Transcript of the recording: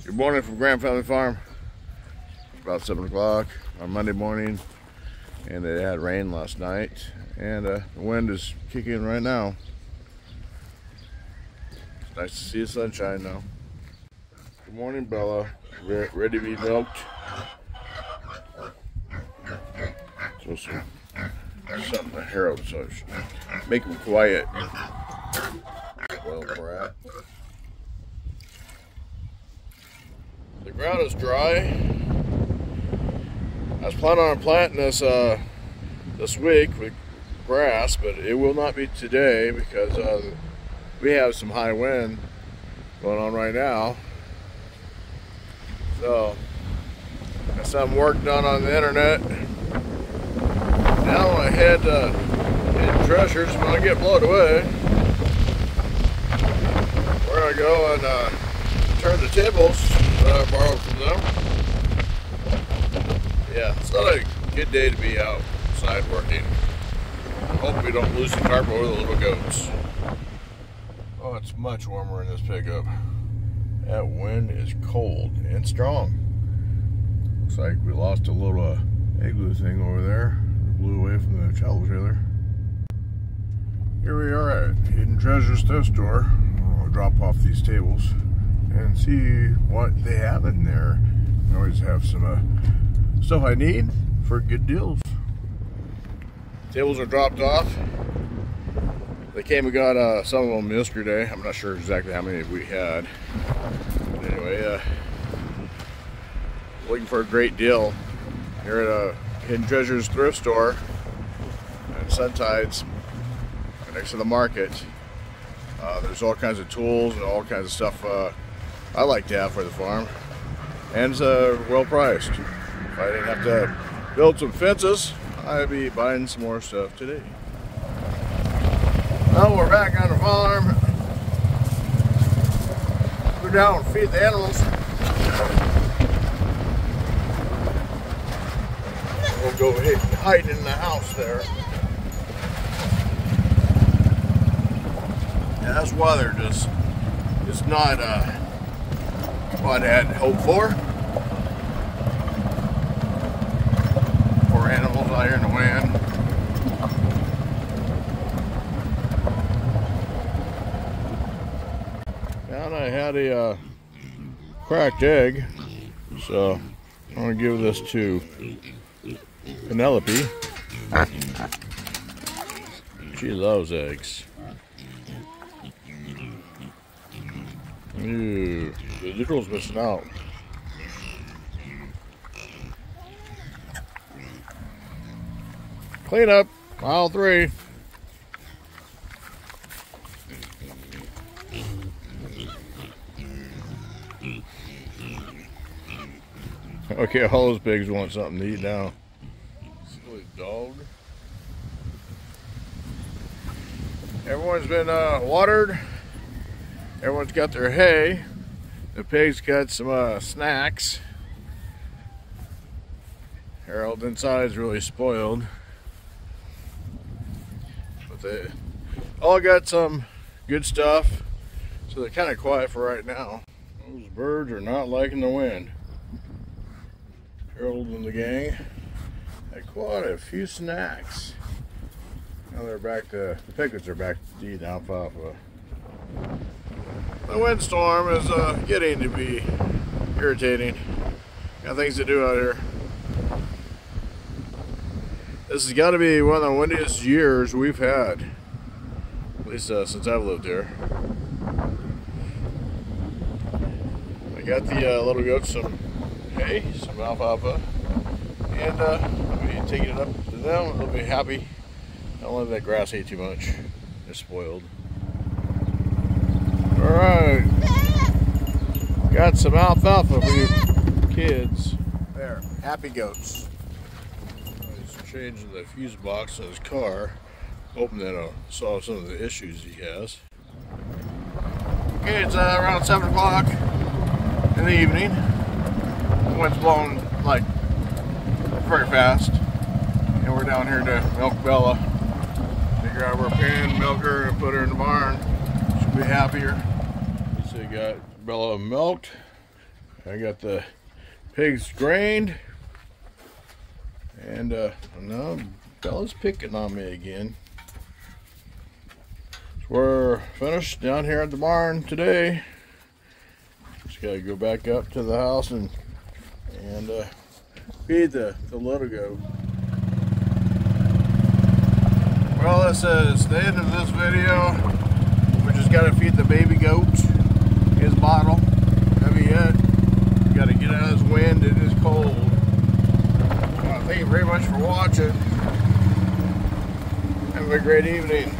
Good morning from Grand Family Farm. It's about 7 o'clock on Monday morning, and it had rain last night, and the wind is kicking right now. It's nice to see the sunshine now. Good morning, Bella. Ready to be milked. So something to Harold, so make him quiet. Well, brat. The ground is dry. I was planning on planting this week with grass, but it will not be today because we have some high wind going on right now. So, got some work done on the internet. Now I head treasures when I get blown away. Where I go and turn the tables that I borrowed from them. Yeah, it's not a good day to be outside working. I hope we don't lose the carpet over the little goats. Oh, it's much warmer in this pickup. That wind is cold and strong. Looks like we lost a little igloo thing over there. It blew away from the travel trailer. Here we are at Hidden Treasures thrift store. I'll drop off these tables and see what they have in there. I always have some stuff I need for good deals. Tables are dropped off. They came and got some of them yesterday. I'm not sure exactly how many we had. But anyway, looking for a great deal here at Hidden Treasures thrift store at Suntides, next to the market. There's all kinds of tools and all kinds of stuff I like to have for the farm, and it's well priced. If I didn't have to build some fences, I'd be buying some more stuff today. Now we're back on the farm. Go down and feed the animals. We'll go hide in the house there. Yeah, this weather just is not what I had hoped for. Poor animals out here in the wind. And I had a cracked egg, so I'm going to give this to Penelope. She loves eggs. Ew, the little's missing out. Clean up, mile 3. Okay, all those pigs want something to eat now. Silly dog. Everyone's been watered. Everyone's got their hay. The pigs got some snacks. Harold inside is really spoiled. But they all got some good stuff. So they're kind of quiet for right now. Those birds are not liking the wind. Harold and the gang had quite a few snacks. Now they're back to, the piglets are back to eating alfalfa. The windstorm is getting to be irritating. Got things to do out here. This has got to be one of the windiest years we've had, at least since I've lived here. I got the little goats some hay, some alfalfa, and I'll be taking it up to them. They'll be happy. Don't let that grass eat too much. They're spoiled. Alright, got some alfalfa for you kids. There, happy goats. He's changing the fuse box on his car, hoping that'll solve some of the issues he has. Okay, it's around 7 o'clock in the evening. The wind's blowing like very fast, and we're down here to milk Bella. Figure out our pen, milk her, and put her in the barn. She'll be happier. So you got Bella milked, I got the pigs grained, and now Bella's picking on me again. So we're finished down here at the barn today. Just gotta go back up to the house and feed the little goat. Well, this is the end of this video. We just gotta feed the baby goat his bottle. Heavy yet. We gotta get out of this wind. It is cold. Well, thank you very much for watching. Have a great evening.